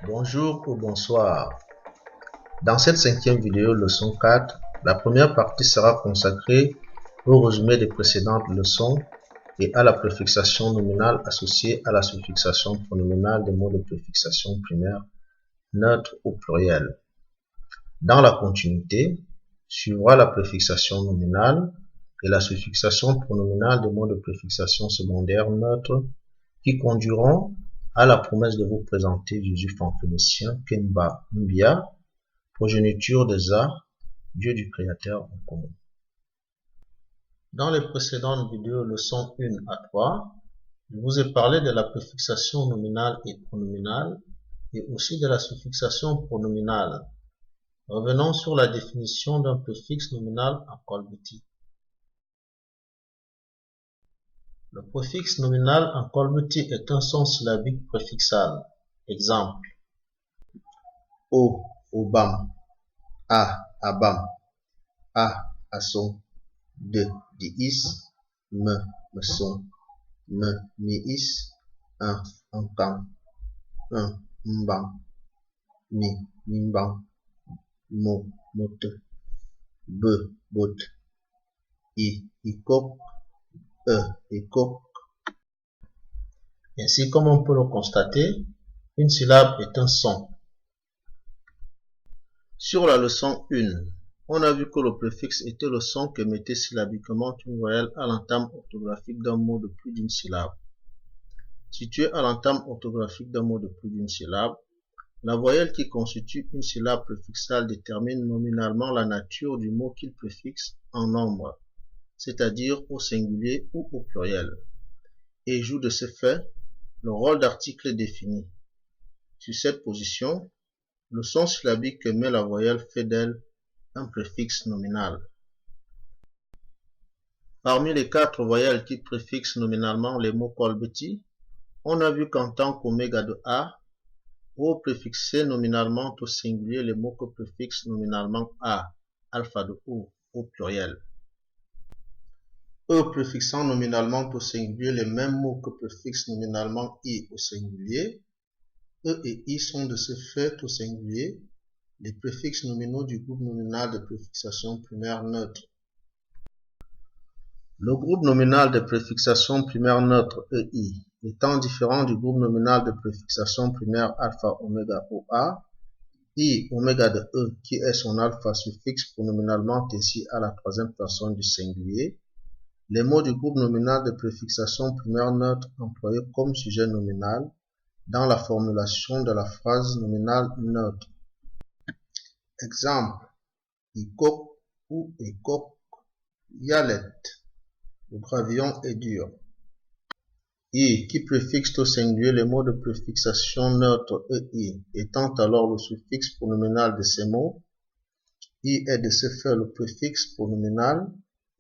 Bonjour ou bonsoir. Dans cette cinquième vidéo, leçon 4, la première partie sera consacrée au résumé des précédentes leçons et à la préfixation nominale associée à la suffixation pronominale des mots de préfixation primaire, neutre ou pluriel. Dans la continuité, suivra la préfixation nominale et la suffixation pronominale des mots de préfixation secondaire neutre qui conduiront à la promesse de vous présenter Jésus en phénicien, Kemba Mbia, progéniture de Za, Dieu du Créateur en commun. Dans les précédentes vidéos, leçons 1 à 3, je vous ai parlé de la préfixation nominale et pronominale et aussi de la suffixation pronominale. Revenons sur la définition d'un préfixe nominal en Kolbeti. Le préfixe nominal en Kolbeti est un son syllabique préfixal. Exemple: O, Obam, A, Abam, A, Ason, De, Diis, Me, Meson, Me, Miis, Un, Enkam, Un, Mbam, Mi, Mimbam, Mo, Mote, Be, Bot, I, Ikok, E, Ekok. Ainsi, comme on peut le constater, une syllabe est un son. Sur la leçon 1, on a vu que le préfixe était le son que mettait syllabiquement une voyelle à l'entame orthographique d'un mot de plus d'une syllabe. Située à l'entame orthographique d'un mot de plus d'une syllabe, la voyelle qui constitue une syllabe préfixale détermine nominalement la nature du mot qu'il préfixe en nombre, c'est-à-dire au singulier ou au pluriel, et joue de ce fait le rôle d'article défini. Sur cette position, le son syllabique que met la voyelle fait d'elle un préfixe nominal. Parmi les 4 voyelles qui préfixent nominalement les mots Kolbeti, on a vu qu'en tant qu'oméga de A, O préfixait nominalement au singulier les mots que préfixe nominalement A, alpha de O, au pluriel. E préfixant nominalement au singulier les mêmes mots que préfixe nominalement I au singulier, E et I sont de ce fait au singulier les préfixes nominaux du groupe nominal de préfixation primaire neutre. Le groupe nominal de préfixation primaire neutre EI étant différent du groupe nominal de préfixation primaire alpha oméga OA, I oméga de E qui est son alpha suffixe pronominalement ici à la troisième personne du singulier, les mots du groupe nominal de préfixation primaire neutre employés comme sujet nominal dans la formulation de la phrase nominale neutre. Exemple: Ikok ou Ekok, Yalet, le gravillon est dur. I qui préfixe au singulier les mots de préfixation neutre EI étant alors le suffixe pronominal de ces mots, I est de ce fait le préfixe pronominal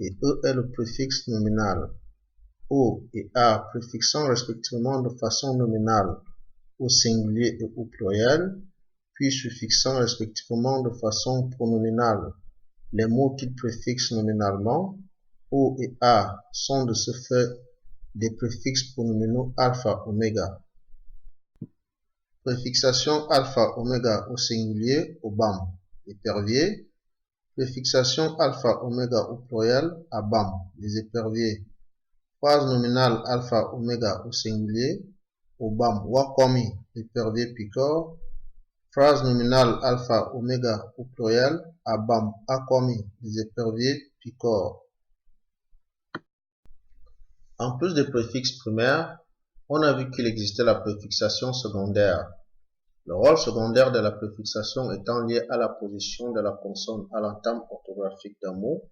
et E est le préfixe nominal. O et A préfixant respectivement de façon nominale au singulier et au pluriel, puis suffixant respectivement de façon pronominale les mots qu'ils préfixent nominalement, O et A sont de ce fait des préfixes pronominaux alpha oméga. Préfixation alpha oméga au singulier, Obam, épervier. Préfixation alpha oméga au pluriel, Abam, les éperviers. Phrase nominale alpha oméga au singulier, Obam wakomi, épervier picor. Phrase nominale alpha oméga au pluriel, Abam akomi, les éperviers picor. En plus des préfixes primaires, on a vu qu'il existait la préfixation secondaire. Le rôle secondaire de la préfixation étant lié à la position de la consonne à l'entame orthographique d'un mot.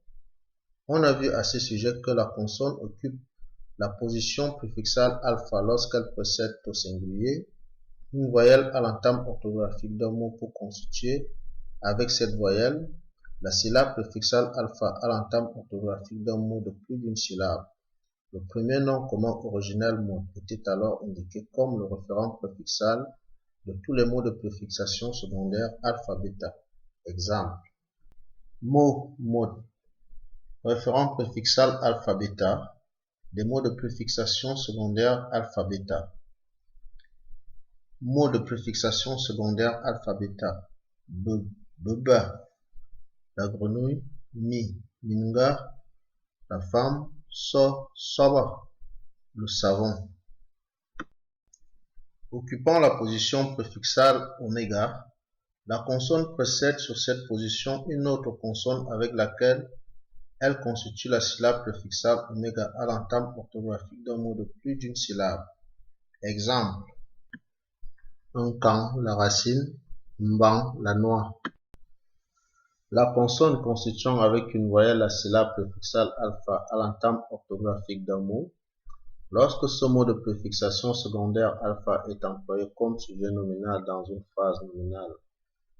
On a vu à ce sujet que la consonne occupe la position préfixale alpha lorsqu'elle précède au singulier une voyelle à l'entame orthographique d'un mot pour constituer, avec cette voyelle, La syllabe préfixale alpha à l'entame orthographique d'un mot de plus d'une syllabe. Le premier nom commun originel mot était alors indiqué comme le référent préfixal de tous les mots de préfixation secondaire alpha-bêta. Exemple. Mot, mode. Référent préfixal alpha-bêta. Des mots de préfixation secondaire alpha-bêta. Mots de préfixation secondaire alpha-bêta. Beba. La grenouille. Mi. Minga. La femme. Soba. Le savon. Occupant la position préfixale oméga, la consonne précède sur cette position une autre consonne avec laquelle elle constitue la syllabe préfixale oméga à l'entame orthographique d'un mot de plus d'une syllabe. Exemple. Un camp, la racine, mban, la noix. La consonne constituant avec une voyelle la syllabe préfixale alpha à l'entame orthographique d'un mot. Lorsque ce mot de préfixation secondaire alpha est employé comme sujet nominal dans une phrase nominale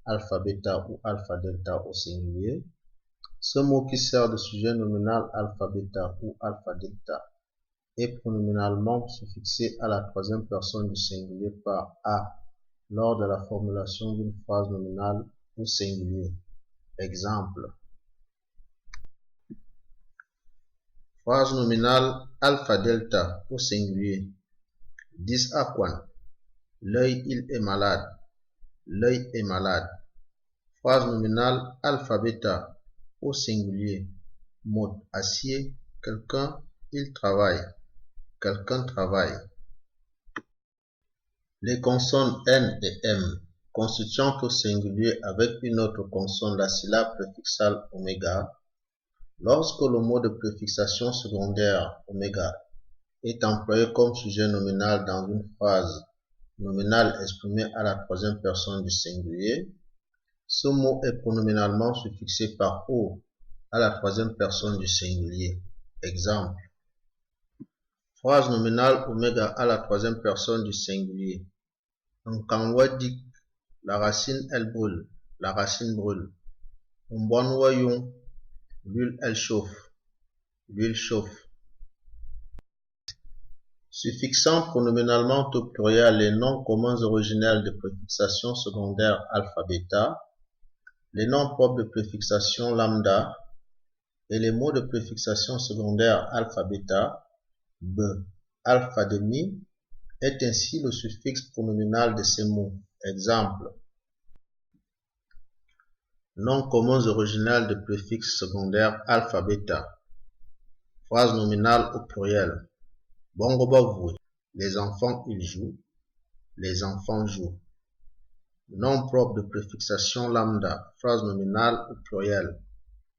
alpha-bêta ou alpha-delta au singulier, ce mot qui sert de sujet nominal alpha-bêta ou alpha-delta est pronominalement suffixé à la troisième personne du singulier par a lors de la formulation d'une phrase nominale au singulier. Exemple. Phrase nominale alpha-delta au singulier. Dis Aquan. L'œil il est malade. L'œil est malade. Phrase nominale alpha-bêta au singulier. Mode acier. Quelqu'un, il travaille. Quelqu'un travaille. Les consonnes N et M constituant au singulier avec une autre consonne la syllabe préfixale oméga. Lorsque le mot de préfixation secondaire oméga est employé comme sujet nominal dans une phrase nominale exprimée à la troisième personne du singulier, ce mot est pronominalement suffixé par O à la troisième personne du singulier. Exemple. Phrase nominale oméga à la troisième personne du singulier. Un kanwadik, la racine elle brûle, la racine brûle. Un bon voyons, l'huile elle chauffe, l'huile chauffe. Suffixant pronominalement au pluriel les noms communs originels de préfixation secondaire alpha-bêta, les noms propres de préfixation lambda et les mots de préfixation secondaire alpha-bêta, b, alpha demi, est ainsi le suffixe pronominal de ces mots. Exemple. Noms communs originels de préfixe secondaire alpha-bêta. Phrase nominale au pluriel. Bongo bavoué. Les enfants ils jouent. Les enfants jouent. Nom propre de préfixation lambda. Phrase nominale au pluriel.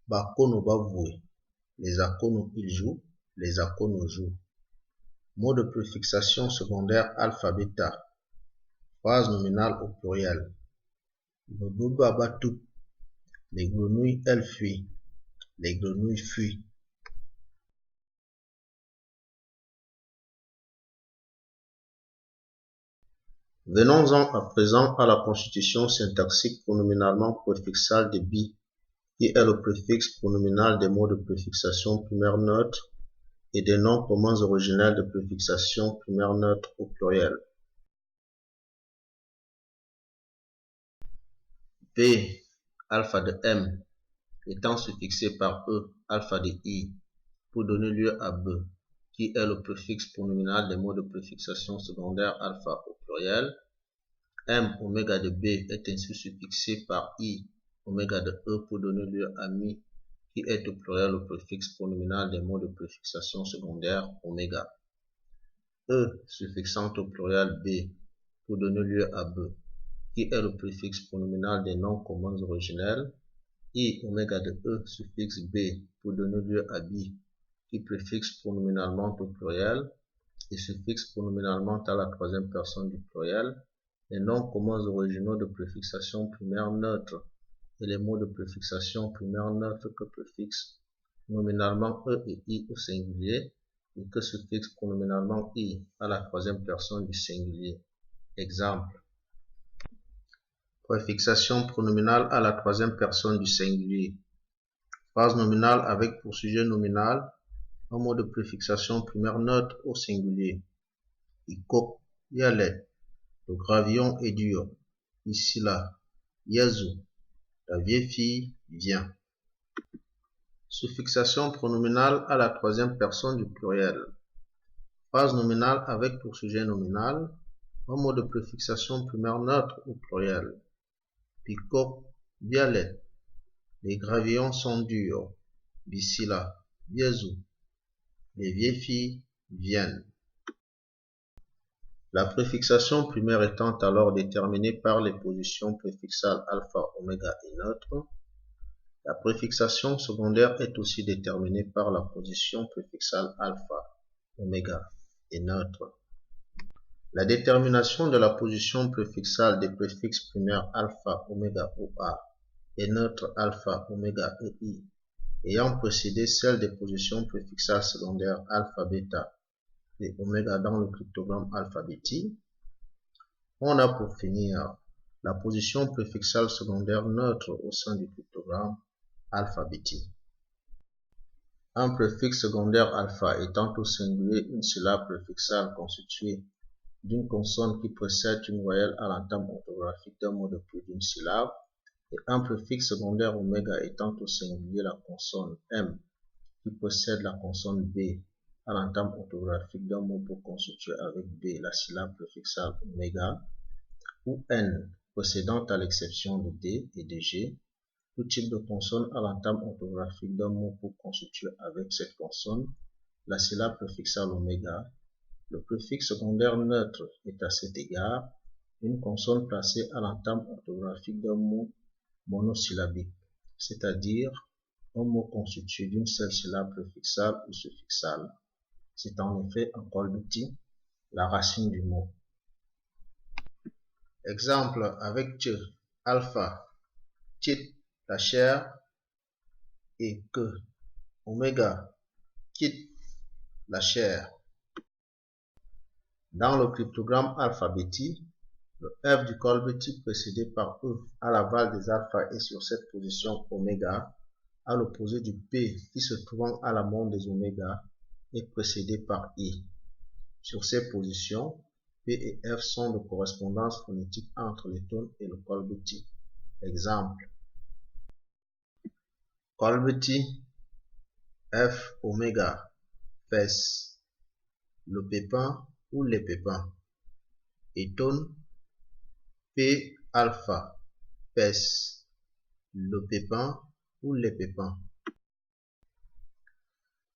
Bakono bavoué. Les akono ils jouent. Les akono jouent. Mot de préfixation secondaire alpha-bêta. Phrase nominale au pluriel. Les grenouilles elles fuient. Les grenouilles fuient. Venons-en à présent à la constitution syntaxique pronominalement préfixale de bi, qui est le préfixe pronominal des mots de préfixation primaire neutre et des noms communs originels de préfixation primaire neutre au pluriel. B, alpha de M, étant suffixé par E, alpha de I, pour donner lieu à B, qui est le préfixe pronominal des mots de préfixation secondaire alpha au pluriel. M, oméga de B est ainsi suffixé par I, oméga de E pour donner lieu à Mi, qui est au pluriel le préfixe pronominal des mots de préfixation secondaire oméga. E, suffixant au pluriel B pour donner lieu à B, qui est le préfixe pronominal des noms communs originels. I, oméga de E, suffixe B pour donner lieu à B, qui préfixe pronominalement au pluriel et suffixe pronominalement à la troisième personne du pluriel. Les noms communs originaux de préfixation primaire neutre et les mots de préfixation primaire neutre que préfixent nominalement E et I au singulier et que suffixent pronominalement I à la troisième personne du singulier. Exemple. Préfixation pronominale à la troisième personne du singulier. Phrase nominale avec pour sujet nominal un mot de préfixation primaire neutre au singulier. Il coque, il allait. Le gravillon est dur. Ici là. Yazoo. La vieille fille vient. Suffixation pronominale à la troisième personne du pluriel. Phrase nominale avec pour sujet nominal un mot de préfixation primaire neutre au pluriel. Picoque, violet. Les gravillons sont durs. D'ici là. Yazoo. Les vieilles filles viennent. La préfixation primaire étant alors déterminée par les positions préfixales alpha, oméga et neutre, la préfixation secondaire est aussi déterminée par la position préfixale alpha, oméga et neutre. La détermination de la position préfixale des préfixes primaires alpha, oméga, OA et neutre alpha, oméga et I ayant précédé celle des positions préfixales secondaires alpha, bêta et oméga dans le cryptogramme alphabétique, on a pour finir la position préfixale secondaire neutre au sein du cryptogramme alphabétique. Un préfixe secondaire alpha étant au singulier une syllabe préfixale constituée d'une consonne qui précède une voyelle à l'entame orthographique d'un mot de plus d'une syllabe, et un préfixe secondaire oméga étant au singulier la consonne M qui précède la consonne B à l'entame orthographique d'un mot pour constituer avec B la syllabe préfixale oméga, ou N précédant à l'exception de D et de G, tout type de consonne à l'entame orthographique d'un mot pour constituer avec cette consonne la syllabe préfixale oméga. Le préfixe secondaire neutre est à cet égard une consonne placée à l'entame orthographique d'un mot monosyllabique, c'est-à-dire un mot constitué d'une seule syllabe préfixale ou suffixale. C'est en effet en colbetti la racine du mot. Exemple avec T, alpha, tit, la chair, et que, oméga, quitte la chair. Dans le cryptogramme alphabétique, le F du colbetti précédé par E à l'aval des alphas est sur cette position oméga, à l'opposé du P qui se trouvant à l'amont des omégas est précédé par I. Sur ces positions, P et F sont de correspondance phonétique entre les tones et le colbetti. Exemple. Colbetti, F oméga, fesse, le pépin ou les pépins. Et tone, P alpha, fesse, le pépin ou les pépins.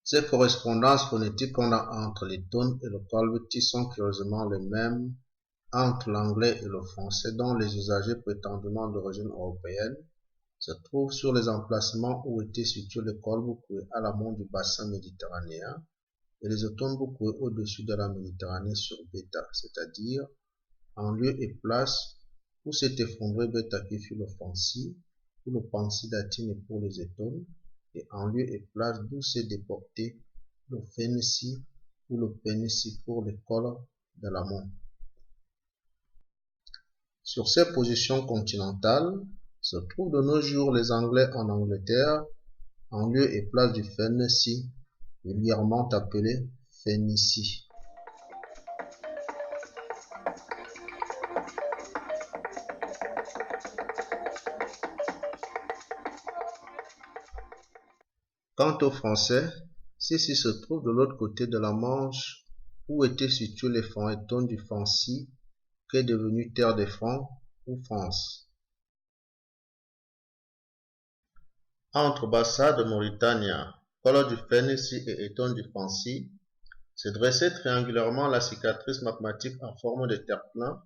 Ces correspondances phonétiques qu'on a entre les tones et le colbetti sont curieusement les mêmes entre l'anglais et le français, dont les usagers prétendument d'origine européenne se trouvent sur les emplacements où étaient situés les colboucoués à l'amont du bassin méditerranéen et les otomboucoués au-dessus de la Méditerranée sur bêta, c'est-à-dire en lieu et place où s'est effondré bêta qui fut le fancy, où le pansi latine pour les étones, et en lieu et place d'où s'est déporté le phénicie ou le pénicie pour les cols de l'amont. Sur ces positions continentales se trouvent de nos jours les Anglais en Angleterre, en lieu et place du phénicie, vulgairement appelé Phénicie. Quant aux Français, ceux-ci se trouvent de l'autre côté de la Manche où étaient situés les francs-étones du Fancy, qui est devenu Terre des Francs ou France. Entre Bassa de Mauritania, col du Phénicie et étones du Fancy, se dressait triangulairement la cicatrice magmatique en forme de terre-plein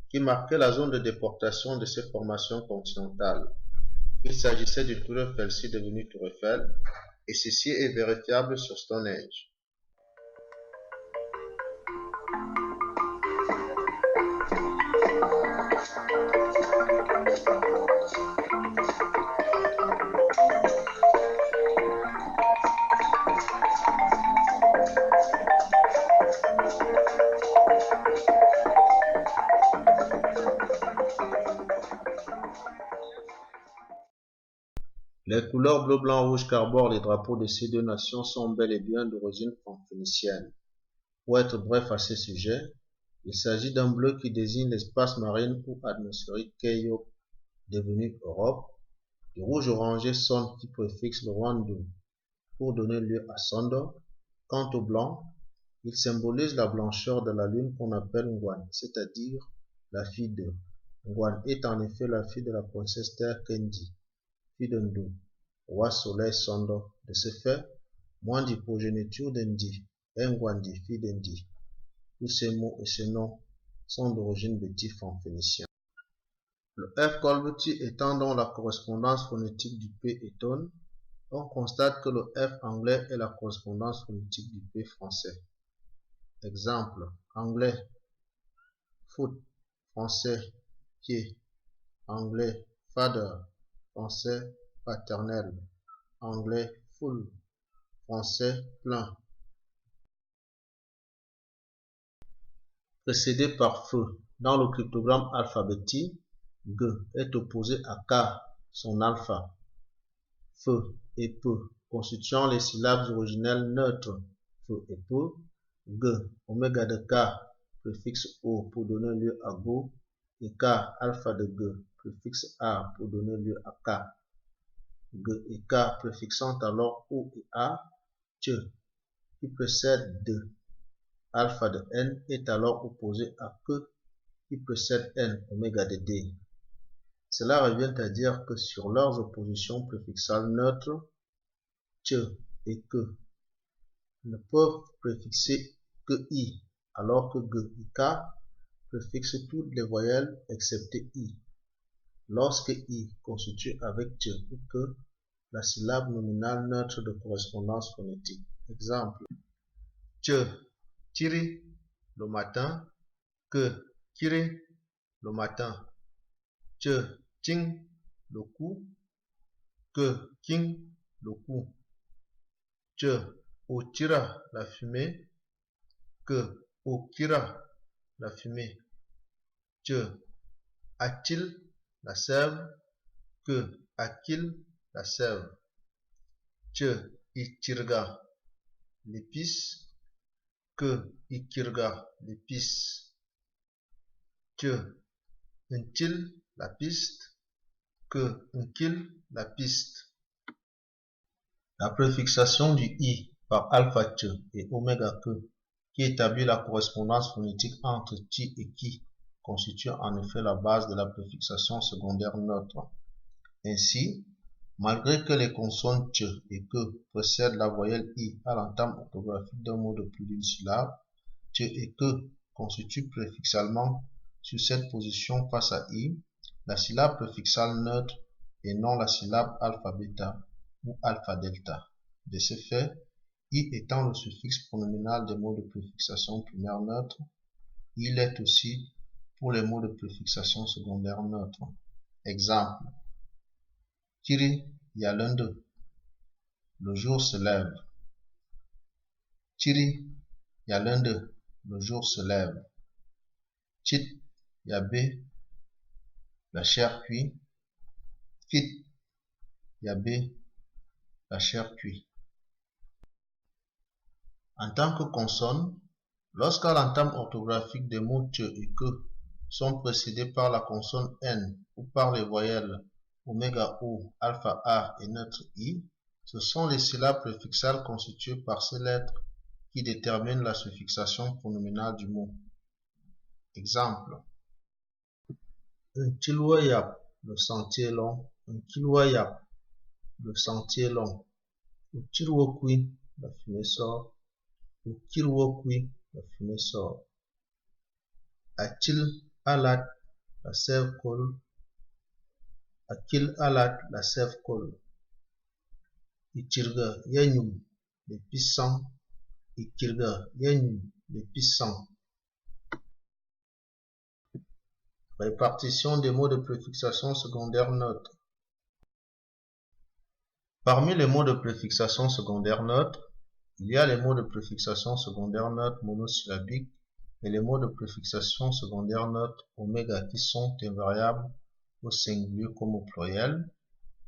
qui marquait la zone de déportation de ces formations continentales. Il s'agissait d'une tour Eiffel devenue Tour Eiffel, et ceci est vérifiable sur Stonehenge. Les couleurs bleu, blanc, rouge qu'arborent les drapeaux de ces deux nations sont bel et bien d'origine phénicienne. Pour être bref à ce sujet, il s'agit d'un bleu qui désigne l'espace marin ou atmosphérique qu'Europe, devenu Europe. Du rouge orangé sonne qui préfixe le Rwanda pour donner lieu à Sondo. Quant au blanc, il symbolise la blancheur de la lune qu'on appelle Ngwan, c'est-à-dire la fille de. Ngwan est en effet la fille de la princesse Terre Kendi, fille de Ndu, roi soleil Sondo. De ce fait, Mwandi, progéniture d'Ndi, et Ngwandi, fille d'Ndi. Tous ces mots et ces noms sont d'origine bétif en phénicien. Le F colbetti étant donc la correspondance phonétique du P étonne, on constate que le F anglais est la correspondance phonétique du P français. Exemple, anglais, foot, français, pied, anglais, father, français, paternel, anglais, full, français, plein. Précédé par feu. Dans le cryptogramme alphabétique, G est opposé à K, son alpha. Feu et peu, constituant les syllabes originelles neutres, feu et peu. G, oméga de K, préfixe O pour donner lieu à Go, et K, alpha de G, préfixe A pour donner lieu à K. G et K préfixant alors O et A, T, qui précède D. Alpha de N est alors opposé à Q, qui précède N, oméga de D. Cela revient à dire que sur leurs oppositions préfixales neutres, T et Q ne peuvent préfixer que I, alors que G et K préfixent toutes les voyelles excepté I. Lorsque I constitue avec T ou Q la syllabe nominale neutre de correspondance phonétique. Exemple, T, tiri, le matin, que, kiri, le matin, T, ting, le coup, que, king, le coup, T, o tira, la fumée, que, o kira, la fumée, T, a-t-il, la sève, que, a-t-il, la sève, T, itirga, l'épice, que, ikirga, l'épice, T, until, la piste, que, unkil, la piste. La préfixation du I par alpha T et oméga Q, qui établit la correspondance phonétique entre T et Ki, constitue en effet la base de la préfixation secondaire neutre. Ainsi, malgré que les consonnes T et Q précèdent la voyelle I à l'entame orthographique d'un mot de plus d'une syllabe, T et Q constituent préfixalement sur cette position face à I la syllabe préfixale neutre et non la syllabe alpha-bêta ou alpha-delta. De ce fait, I étant le suffixe pronominal des mots de préfixation primaire neutre, il est aussi pour les mots de préfixation secondaire neutre. Exemple, Kiri Yalende, le jour se lève. Kiri Yalende, le jour se lève. Chit Yabe, la chair cuit. Fit Yabe, la chair cuit. En tant que consonne, lorsqu'à l'entame orthographique des mots T et Q sont précédés par la consonne N ou par les voyelles oméga O, alpha A et neutre I, ce sont les syllabes préfixales constituées par ces lettres qui déterminent la suffixation pronominale du mot. Exemple, un kiloyap, le sentier long, un kiloyap, le sentier long, un kirwokui, la fumée sort, un kirwokui, la fumée sort. Akil alat, la sève colle. Akil alat, la sève colle. Itirga yenyum, les puissants. Ikirga yenyum, les puissants. Répartition des mots de préfixation secondaire neutre. Parmi les mots de préfixation secondaire neutre, il y a les mots de préfixation secondaire neutre monosyllabiques et les mots de préfixation secondaire neutre oméga qui sont invariables au singulier comme au pluriel.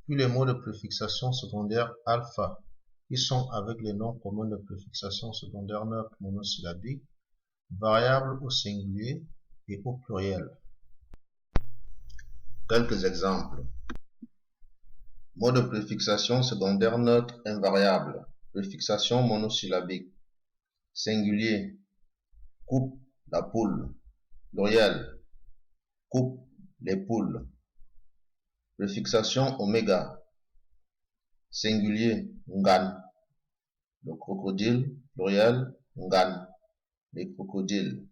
puis les mots de préfixation secondaire alpha, qui sont avec les noms communs de préfixation secondaire neutre monosyllabique, variable au singulier et au pluriel. Quelques exemples. Mot de préfixation secondaire neutre invariable, préfixation monosyllabique, singulier, coupe la poule, pluriel, coupe les poules, préfixation oméga, singulier, ngan, le crocodile, pluriel, ngan, les crocodiles,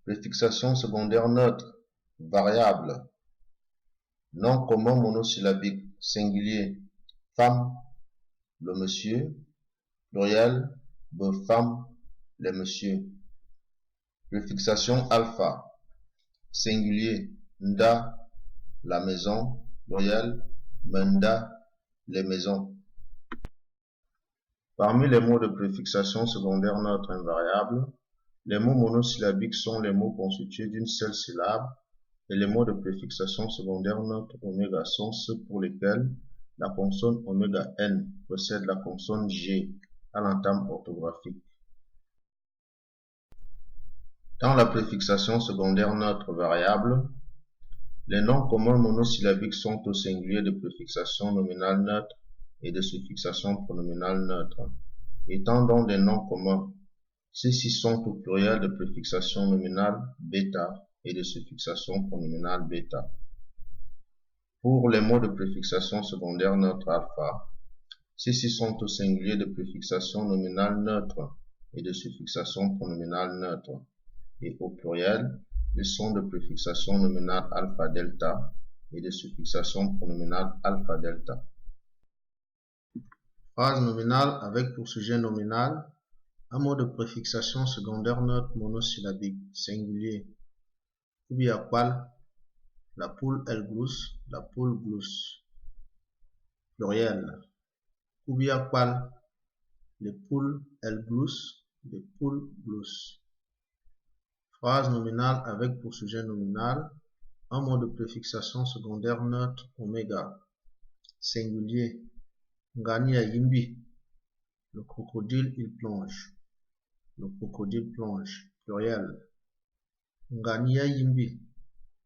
préfixation secondaire neutre, variable, nom commun monosyllabique, singulier, femme, le monsieur, pluriel, femme, les messieurs, préfixation alpha, singulier, nda, la maison, pluriel, menda, les maisons. Parmi les mots de préfixation secondaire neutre invariable, les mots monosyllabiques sont les mots constitués d'une seule syllabe et les mots de préfixation secondaire neutre oméga sont ceux pour lesquels la consonne oméga n possède la consonne g à l'entame orthographique. Dans la préfixation secondaire neutre variable, les noms communs monosyllabiques sont au singulier de préfixation nominale neutre et de suffixation pronominale neutre. Étant donc des noms communs, ceux-ci sont au pluriel de préfixation nominale bêta et de suffixation pronominale bêta. Pour les mots de préfixation secondaire neutre alpha, ceux-ci sont au singulier de préfixation nominale neutre et de suffixation pronominale neutre. Et au pluriel, ils sont de préfixation nominale alpha delta et de suffixation pronominale alpha delta. Phrase nominale avec pour sujet nominal un mot de préfixation secondaire neutre monosyllabique singulier. Kubiakwal, la poule elle glousse, la poule glousse. Pluriel. Kubiakwal, les poules elles gloussent, les poules gloussent. Phrase nominale avec pour sujet nominal un mot de préfixation secondaire neutre oméga singulier. Ngani yimbi, le crocodile il plonge, le crocodile plonge. Pluriel. Ngani yimbi,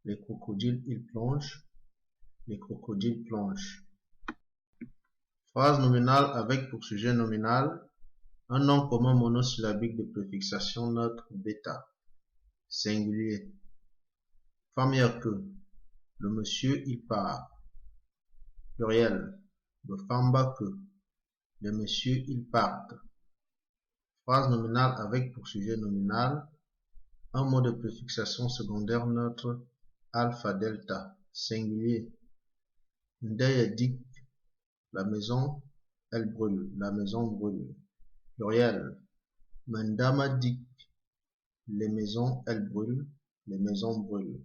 les crocodiles ils plongent, les crocodiles plongent. Phrase nominale avec pour sujet nominal un nom commun monosyllabique de préfixation neutre bêta singulier. Femme que, le monsieur il part. Pluriel. Le femme que, le monsieur il parte. Phrase nominale avec pour sujet nominal un mot de préfixation secondaire neutre alpha delta singulier. Ndeye dit, la maison elle brûle, la maison brûle. Pluriel. Mendama dit, les maisons elles brûlent, les maisons brûlent.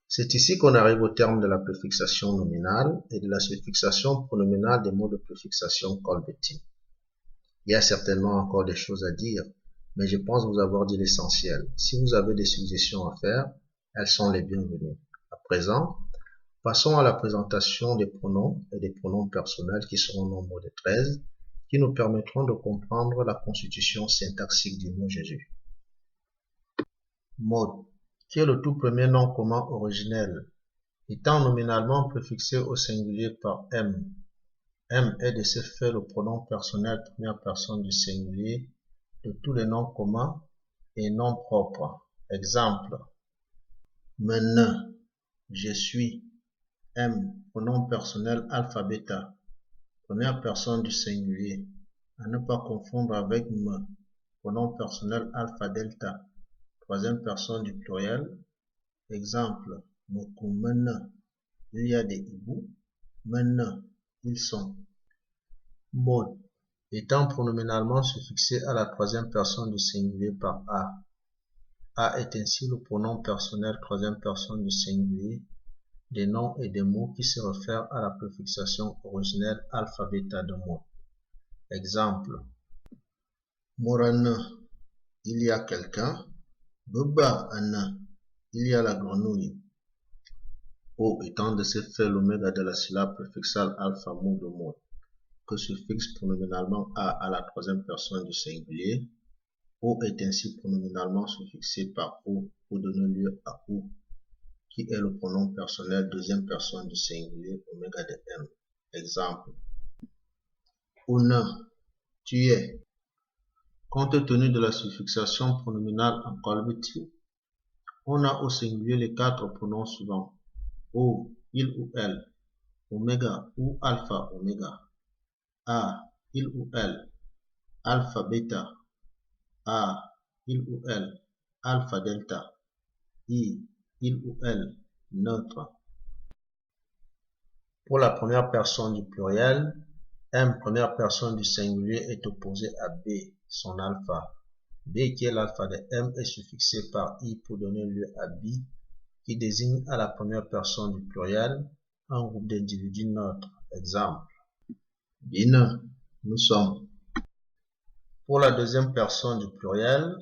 C'est ici qu'on arrive au terme de la préfixation nominale et de la suffixation pronominale des mots de préfixation colbetti. Il y a certainement encore des choses à dire, mais je pense vous avoir dit l'essentiel. Si vous avez des suggestions à faire, elles sont les bienvenues. À présent, passons à la présentation des pronoms et des pronoms personnels qui seront au nombre de 13, qui nous permettront de comprendre la constitution syntaxique du mot Jésus. Mode, qui est le tout premier nom commun originel, étant nominalement préfixé au singulier par M. M est de ce fait le pronom personnel première personne du singulier de tous les noms communs et noms propres. Exemple. Me, je suis. M, pronom personnel alpha bêta, première personne du singulier, à ne pas confondre avec me, pronom personnel alpha delta, troisième personne du pluriel. Exemple, mokumena, il y a des hiboux, mena, ils sont. Mode, étant pronominalement suffixé à la troisième personne du singulier par a. A est ainsi le pronom personnel troisième personne du singulier des noms et des mots qui se réfèrent à la préfixation originelle alpha bêta de mot. Exemple, Morana, il y a quelqu'un. Beba Anna, il y a la grenouille. O étant de ce fait l'oméga de la syllabe préfixale alpha mot de mot, que suffixe pronominalement a à la troisième personne du singulier. O est ainsi pronominalement suffixé par O pour donner lieu à ou, qui est le pronom personnel deuxième personne du singulier oméga de M. Exemple. Une, tu es. Compte tenu de la suffixation pronominale en collectif, on a au singulier les quatre pronoms suivants. O, il ou elle. Oméga ou alpha oméga. A, il ou elle. Alpha bêta. A, il ou elle. Alpha delta. I, il ou elle. Neutre. Pour la première personne du pluriel, M, première personne du singulier, est opposé à B, son alpha. B, qui est l'alpha de M, est suffixé par I pour donner lieu à B, qui désigne à la première personne du pluriel un groupe d'individus neutres. Exemple. Bin, nous sommes. Pour la deuxième personne du pluriel,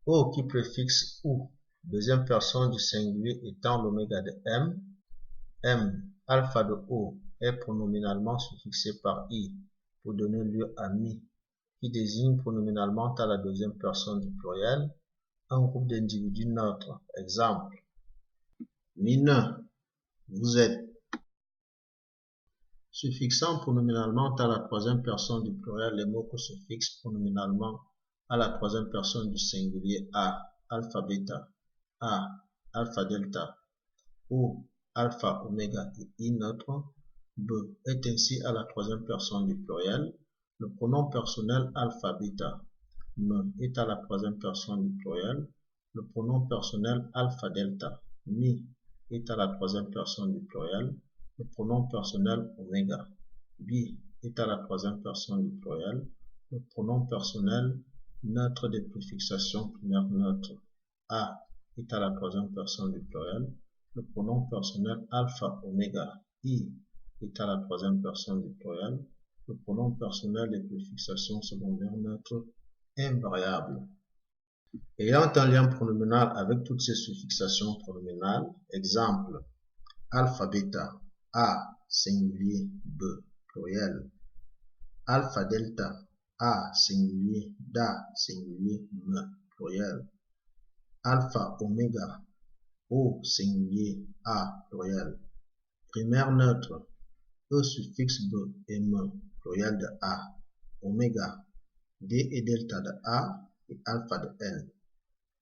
O qui préfixe OU, deuxième personne du singulier étant l'oméga de M, M, alpha de O, est pronominalement suffixé par I pour donner lieu à Mi, qui désigne pronominalement à la deuxième personne du pluriel un groupe d'individus neutres. Exemple. Mine, vous êtes. Suffixant pronominalement à la troisième personne du pluriel les mots que suffixent pronominalement à la troisième personne du singulier A, alpha bêta, A, alpha delta, O, alpha oméga et I neutre, B est ainsi à la troisième personne du pluriel le pronom personnel alpha bêta, M est à la troisième personne du pluriel le pronom personnel alpha delta, Mi est à la troisième personne du pluriel le pronom personnel oméga. B est à la troisième personne du pluriel le pronom personnel neutre des préfixations primaires neutres. A est à la troisième personne du pluriel le pronom personnel alpha oméga. I est à la troisième personne du pluriel le pronom personnel des préfixations secondaires neutres invariables. Ayant un lien pronominal avec toutes ces suffixations pronominales, exemple, alpha bêta, A, singulier, B, pluriel. Alpha delta, A, singulier, DA, singulier, M, pluriel. Alpha oméga, O, singulier, A, pluriel. Primaire neutre, E suffixe B et M, pluriel de A. Oméga, D et delta de A et alpha de N.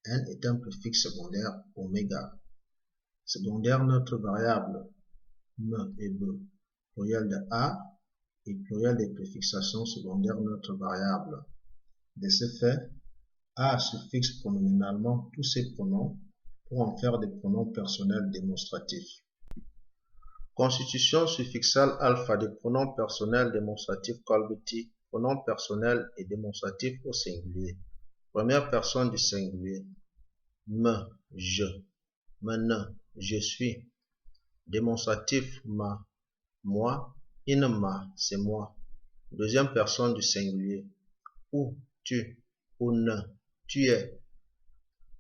N est un préfixe secondaire oméga. Secondaire neutre variable, M et B, pluriel de A et pluriel des préfixations secondaires neutres variables. De ce fait, A suffixe pronominalement tous ces pronoms pour en faire des pronoms personnels démonstratifs. Constitution suffixale alpha des pronoms personnels démonstratifs collectifs, pronoms personnels et démonstratifs au singulier. Première personne du singulier. Me, je. Me, je suis. Démonstratif ma, moi. In ma, c'est moi. Deuxième personne du singulier. Ou, tu. Ou ne, tu es.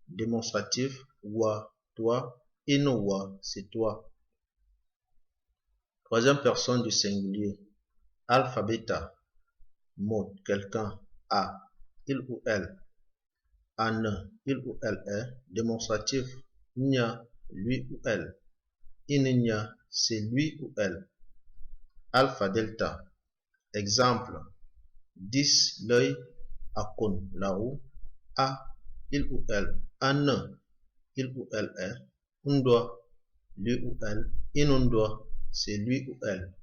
Démonstratif wa, toi. In wa, c'est toi. Troisième personne du singulier. Alpha bêta. Mot, quelqu'un. A, il ou elle. An, il ou elle est. Démonstratif. Nya, lui ou elle. In, c'est lui ou elle. Alpha delta. Exemple. 10 l'œil. Akon, là-haut. A, il ou elle. An, il ou elle est. Un doigt, lui ou elle. In doigt, c'est lui ou elle.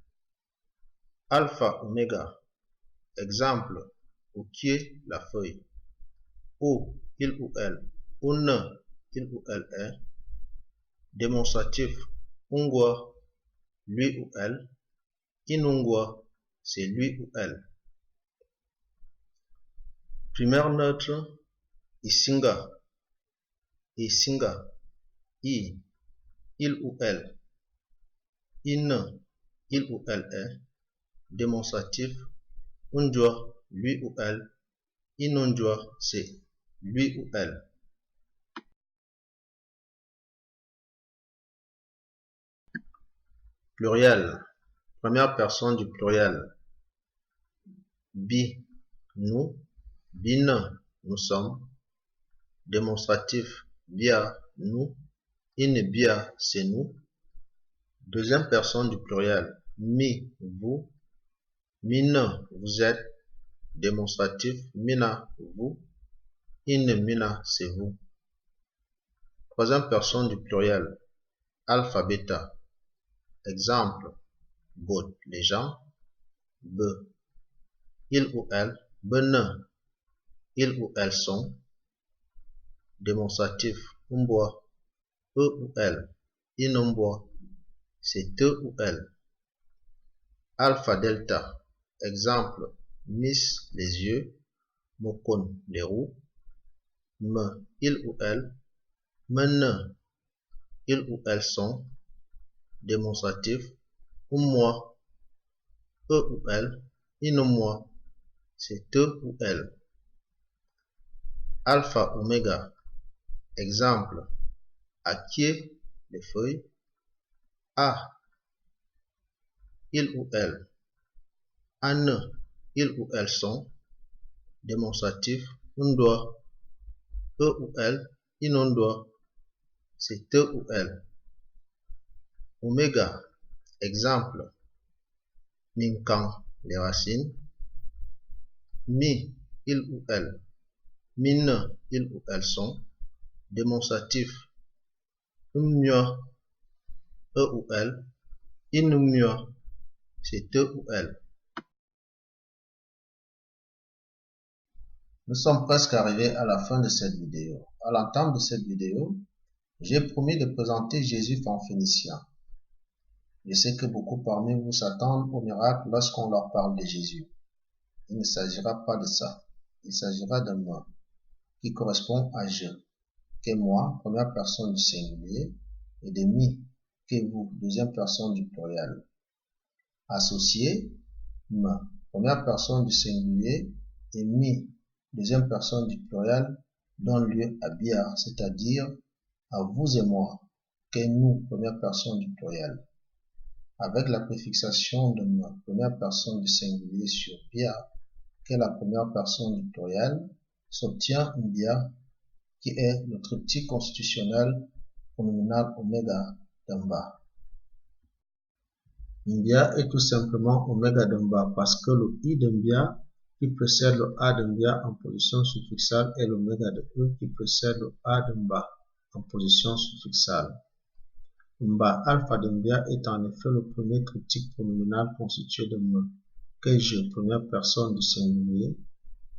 Alpha oméga. Exemple. Au pied, la feuille. O, il ou elle. Un, il ou elle est. Démonstratif. Ungwa, lui ou elle. Inungwa, c'est lui ou elle. Primaire neutre. Isinga. Isinga. I, il ou elle. In, il ou elle est. Démonstratif. Undwa, lui ou elle. Inundwa, c'est lui ou elle. Pluriel. Première personne du pluriel. Bi, nous. Bin, nous sommes. Démonstratif. Bia, nous. In, bia, c'est nous. Deuxième personne du pluriel. Mi, vous. Min, vous êtes. Démonstratif. Mina, vous. In, mina, c'est vous. Troisième personne du pluriel. Alpha, bêta. Exemple. Bot, les gens. B, il ou elle. Ben, ils ou elles sont. Démonstratif. Umbois, eux ou elles. Inombois, c'est eux ou elles. Alpha, delta. Exemple. Miss, les yeux. Mokon, les roues. Me, il ou elle. Men, ils ou elles sont. Démonstratif. Moi, eux ou elles. Inomoi, c'est eux ou elles. Alpha, oméga. Exemple. Acquier, les feuilles. A, il ou elle. An, ils ou elles sont. Démonstratif. Undoit, eux ou elles. Inondoit, c'est eux ou elles. Oméga. Exemple. Minkan, les racines. Mi, il ou elle. Min, ils ou elles sont. Démonstratif. Umnua, eux ou elles. Inumnua, c'est eux ou elles. Nous sommes presque arrivés à la fin de cette vidéo. À l'entame de cette vidéo, j'ai promis de présenter Jésus en phénicien. Je sais que beaucoup parmi vous s'attendent au miracle lorsqu'on leur parle de Jésus. Il ne s'agira pas de ça. Il s'agira d'un mot qui correspond à je, que moi, première personne du singulier, et de mi, que vous, deuxième personne du pluriel. Associé, me, première personne du singulier, et mi, deuxième personne du pluriel, donne lieu à bia, c'est-à-dire à vous et moi, que nous, première personne du pluriel. Avec la préfixation de me, première personne du singulier sur bia, qui est la première personne du pluriel, s'obtient bia, qui est le triptyque constitutionnel pronominal oméga d'en bas. Mbia est tout simplement oméga d'en bas parce que le i de Mbia qui précède le a de Mbia en position suffixale est l'oméga de E qui précède le a de Mba en position suffixale. Mba alpha de Mbia est en effet le premier triptyque pronominal constitué de me, que je, première personne du singulier,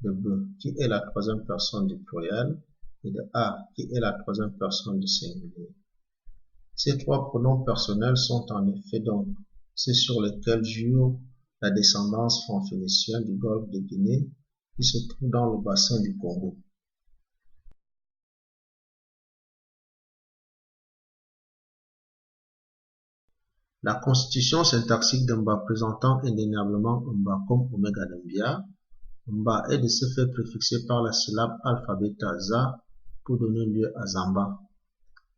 de B, qui est la troisième personne du pluriel, et de A, qui est la troisième personne du singulier. Ces trois pronoms personnels sont en effet donc ceux sur lesquels jure la descendance franc-phénicienne du golfe de Guinée qui se trouve dans le bassin du Congo. La constitution syntaxique de Mba présentant indéniablement Mba comme oméga de Mbia, Mba est de ce fait préfixé par la syllabe alpha beta za pour donner lieu à Zamba.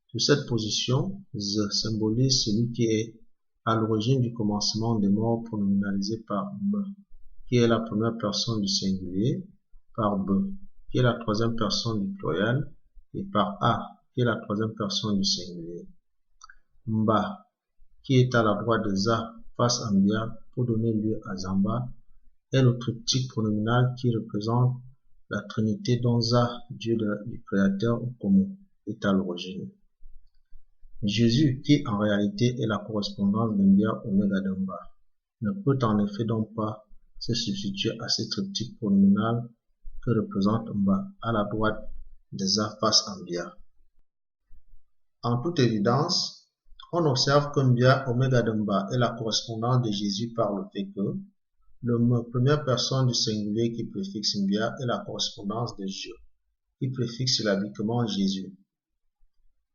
Sur cette position, Z symbolise celui qui est à l'origine du commencement des mots pronominalisés par B, qui est la première personne du singulier, par B, qui est la troisième personne du pluriel, et par A, qui est la troisième personne du singulier. Mba, qui est à la droite de Za face à Mbia pour donner lieu à Zamba, est le triptyque pronominal qui représente la Trinité dont Za, Dieu du Créateur ou commun, est à l'origine. Jésus, qui en réalité est la correspondance d'Mbia oméga d'Mba, ne peut en effet donc pas se substituer à ce triptyque pronominal que représente Mba à la droite de Za face à Mbia. En toute évidence, on observe que Mbia oméga d'Mba est la correspondance de Jésus par le fait que le première personne du singulier qui préfixe Mbia est la correspondance de je, qui préfixe syllabiquement Jésus.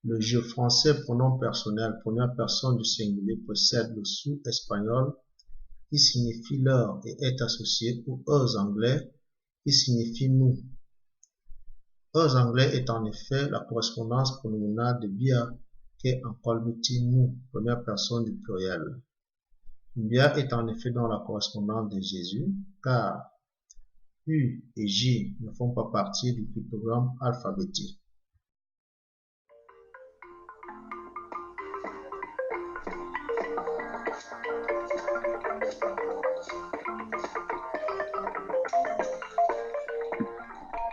Le je français pronom personnel première personne du singulier possède le sous espagnol qui signifie leur et est associé au eux anglais qui signifie nous. Eux anglais est en effet la correspondance pronominale de bia qui est en colbuti nous, première personne du pluriel. Bien est en effet dans la correspondance de Jésus, car U et J ne font pas partie du pictogramme alphabétique.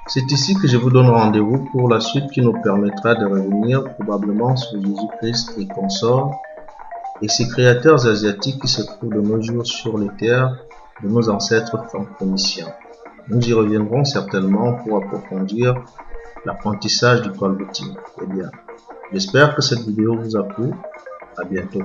C'est ici que je vous donne rendez-vous pour la suite qui nous permettra de revenir probablement sur Jésus-Christ et consorts et ces créateurs asiatiques qui se trouvent de nos jours sur les terres de nos ancêtres phéniciens. Nous y reviendrons certainement pour approfondir l'apprentissage du colbouting. Eh bien, j'espère que cette vidéo vous a plu. À bientôt.